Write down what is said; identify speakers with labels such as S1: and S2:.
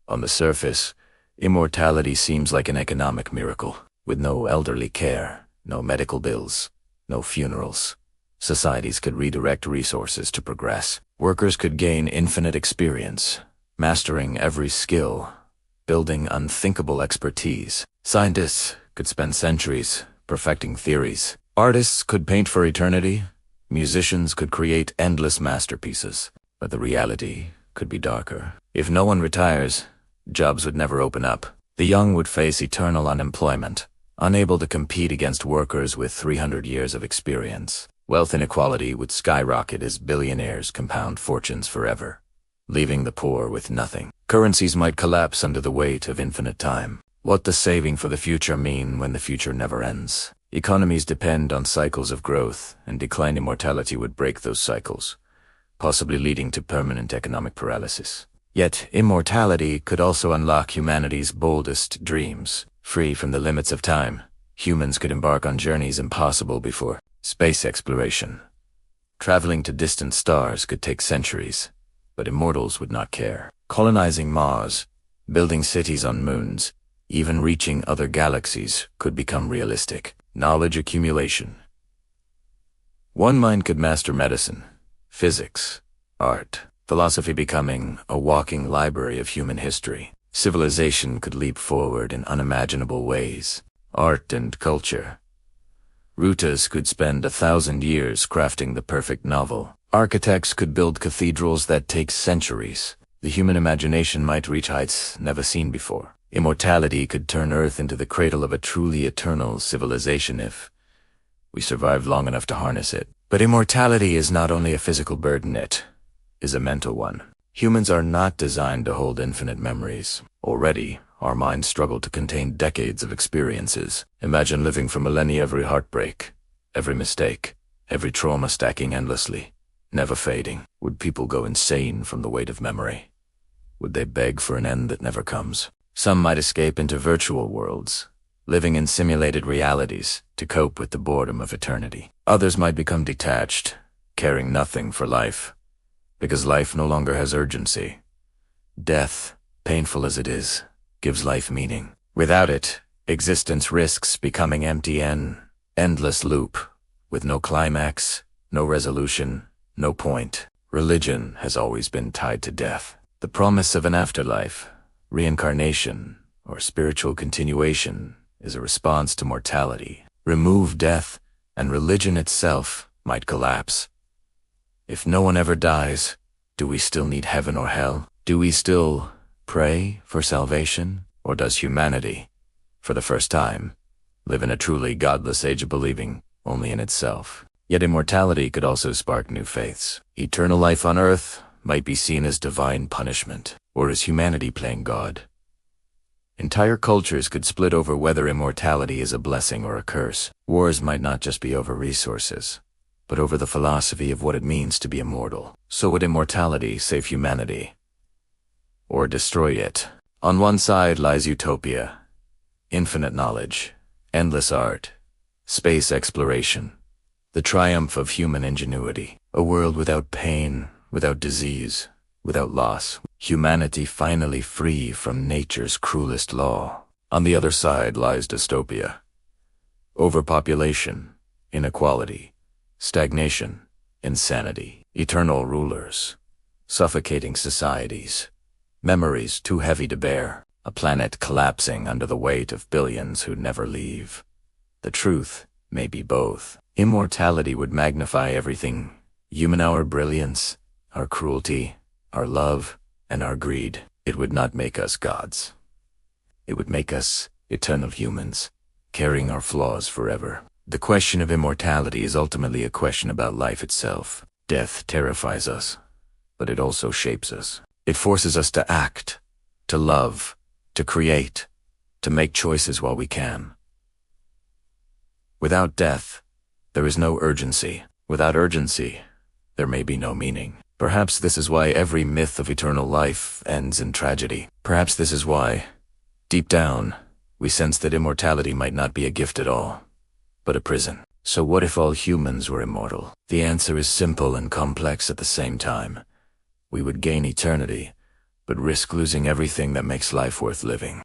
S1: On the surface, immortality seems like an economic miracle, with no elderly care, no medical bills, no funerals. Societies could redirect resources to progress. Workers could gain infinite experience, mastering every skill, building unthinkable expertise. Scientists could spend centuries perfecting theories. Artists could paint for eternity. Musicians could create endless masterpieces. But the reality could be darker. If no one retires, jobs would never open up. The young would face eternal unemployment, unable to compete against workers with 300 years of experience. Wealth inequality would skyrocket as billionaires compound fortunes forever, leaving the poor with nothing. Currencies might collapse under the weight of infinite time. What does saving for the future mean when the future never ends? Economies depend on cycles of growth, and decline immortality would break those cycles, possibly leading to permanent economic paralysis. Yet, immortality could also unlock humanity's boldest dreams. Free from the limits of time, humans could embark on journeys impossible before. Space exploration. Traveling to distant stars could take centuries, but immortals would not care. Colonizing Mars, building cities on moons, even reaching other galaxies could become realistic. Knowledge accumulation. One mind could master medicine, physics, art, philosophy, becoming a walking library of human history. Civilization could leap forward in unimaginable ways. Art and culture. Writers could spend 1,000 years crafting the perfect novel. Architects could build cathedrals that take centuries. The human imagination might reach heights never seen before. Immortality could turn Earth into the cradle of a truly eternal civilization if we survived long enough to harness it. But immortality is not only a physical burden, it is a mental one. Humans are not designed to hold infinite memories. Already, our minds struggle to contain decades of experiences. Imagine living for millennia, every heartbreak, every mistake, every trauma stacking endlessly, never fading. Would people go insane from the weight of memory? Would they beg for an end that never comes? Some might escape into virtual worlds, living in simulated realities to cope with the boredom of eternity. Others might become detached, caring nothing for life, because life no longer has urgency. Death, painful as it is, gives life meaning. Without it, existence risks becoming empty, an endless loop, with no climax, no resolution, no point. Religion has always been tied to death. The promise of an afterlife, reincarnation, or spiritual continuation is a response to mortality. Remove death, and religion itself might collapse. If no one ever dies, do we still need heaven or hell? Do we still pray for salvation? Or does humanity, for the first time, live in a truly godless age of believing only in itself? Yet immortality could also spark new faiths. Eternal life on earth might be seen as divine punishment, or as humanity playing God. Entire cultures could split over whether immortality is a blessing or a curse. Wars might not just be over resources, but over the philosophy of what it means to be immortal. So would immortality save humanity, or destroy it? On one side lies utopia, infinite knowledge, endless art, space exploration, the triumph of human ingenuity, a world without pain, without disease, without loss, humanity finally free from nature's cruelest law. On the other side lies dystopia, overpopulation, inequality, stagnation, insanity, eternal rulers, suffocating societies, memories too heavy to bear, a planet collapsing under the weight of billions who never leave. The truth may be both. Immortality would magnify everything, our brilliance, our cruelty, our love, and our greed. It would not make us gods. It would make us eternal humans, carrying our flaws forever. The question of immortality is ultimately a question about life itself. Death terrifies us, but it also shapes us. It forces us to act, to love, to create, to make choices while we can. Without death, there is no urgency. Without urgency, there may be no meaning. Perhaps this is why every myth of eternal life ends in tragedy. Perhaps this is why, deep down, we sense that immortality might not be a gift at all, but a prison. So what if all humans were immortal? The answer is simple and complex at the same time. We would gain eternity, but risk losing everything that makes life worth living.